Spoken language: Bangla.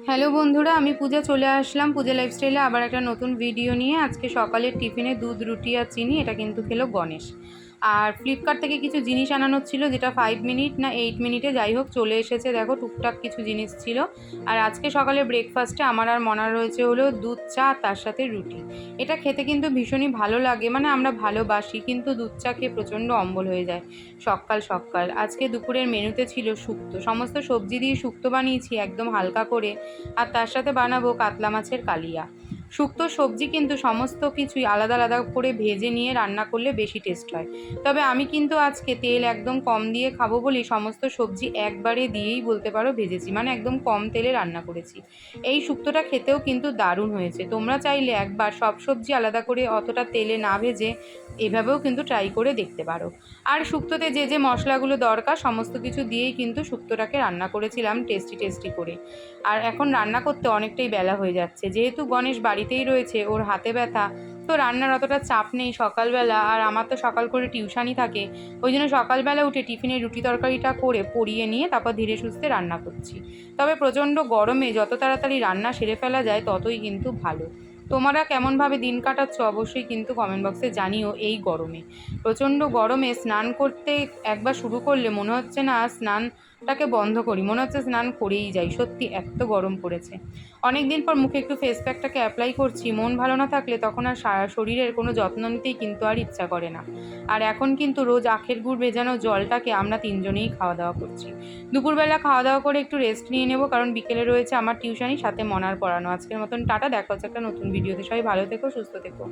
হ্যালো বন্ধুরা, আমি পূজা চলে আসলাম পূজা লাইফস্টাইলে আবার একটা নতুন ভিডিও নিয়ে। আজকে সকালের টিফিনে দুধ, রুটি আর চিনি, এটা কিন্তু খেলো গণেশ। আর ফ্লিপকার্ট থেকে কিছু জিনিস আনানোর ছিল, যেটা 5 মিনিট না 8 মিনিটে যাই হোক চলে এসেছে। দেখো, টুকটাক কিছু জিনিস ছিল। আর আজকে সকালে ব্রেকফাস্টে আমার আর মনার রয়েছে হলো দুধ চা, তার সাথে রুটি। এটা খেতে কিন্তু ভীষণই ভালো লাগে, মানে আমরা ভালোবাসি, কিন্তু দুধ চা খেয়ে প্রচণ্ড অম্বল হয়ে যায় সকাল সকাল। আজকে দুপুরের মেনুতে ছিল শুক্তো, সমস্ত সবজি দিয়ে শুক্তো বানিয়েছি একদম হালকা করে। আর তার সাথে বানাবো কাতলা মাছের কালিয়া। শুক্তোর সবজি কিন্তু সমস্ত কিছুই আলাদা আলাদা করে ভেজে নিয়ে রান্না করলে বেশি টেস্ট হয়। তবে আমি কিন্তু আজকে তেল একদম কম দিয়ে খাবো বলেই সমস্ত সবজি একবারে দিয়েই বলতে পারো ভেজেছি, মানে একদম কম তেলে রান্না করেছি। এই শুক্তোটা খেতেও কিন্তু দারুণ হয়েছে। তোমরা চাইলে একবার সব সবজি আলাদা করে অতটা তেলে না ভেজে এভাবেও কিন্তু ট্রাই করে দেখতে পারো। আর শুক্তোতে যে যে মশলাগুলো দরকার সমস্ত কিছু দিয়েই কিন্তু শুক্তোটাকে রান্না করেছিলাম টেস্টি টেস্টি করে। আর এখন রান্না করতে অনেকটাই বেলা হয়ে যাচ্ছে, যেহেতু গণেশ বাড়িতেই রয়েছে, ওর হাতে ব্যথা, তো রান্নার অতটা চাপ নেই সকালবেলা। আর আমার তো সকাল করে টিউশানই থাকে, ওই জন্য সকালবেলা উঠে টিফিনে রুটি তরকারিটা করে পরিয়ে নিয়ে তারপর ধীরে সুস্থে রান্না করছি। তবে প্রচণ্ড গরমে যত তাড়াতাড়ি রান্না সেরে ফেলা যায় ততই কিন্তু ভালো। তোমরা কেমনভাবে দিন কাটাচ্ছ অবশ্যই কিন্তু কমেন্ট বক্সে জানিও। এই গরমে, প্রচণ্ড গরমে স্নান করতে একবার শুরু করলে মনে হচ্ছে না স্নানটাকে বন্ধ করি, মনে হচ্ছে স্নান করেই যাই, সত্যি এত গরম পড়েছে। অনেক দিন পর মুখে একটু ফেস প্যাকটাকে অ্যাপ্লাই করছি। মন ভালো না থাকলে তখন আর সারা শরীরের কোনো যত্ন নিতেই কিন্তু আর ইচ্ছা করে না। আর এখন কিন্তু রোজ আখের গুড় ভেজানো জলটাকে আমরা তিনজনেই খাওয়া দাওয়া করছি। দুপুরবেলা খাওয়া দাওয়া করে একটু রেস্ট নিয়ে নেব, কারণ বিকেলে রয়েছে আমার টিউশনি, সাথে মনার পড়ানো। আজকের মতন টাটা, দেখা হচ্ছে একটা নতুন ভিডিওতে। সবাই ভালো থেকো, সুস্থ থেকো।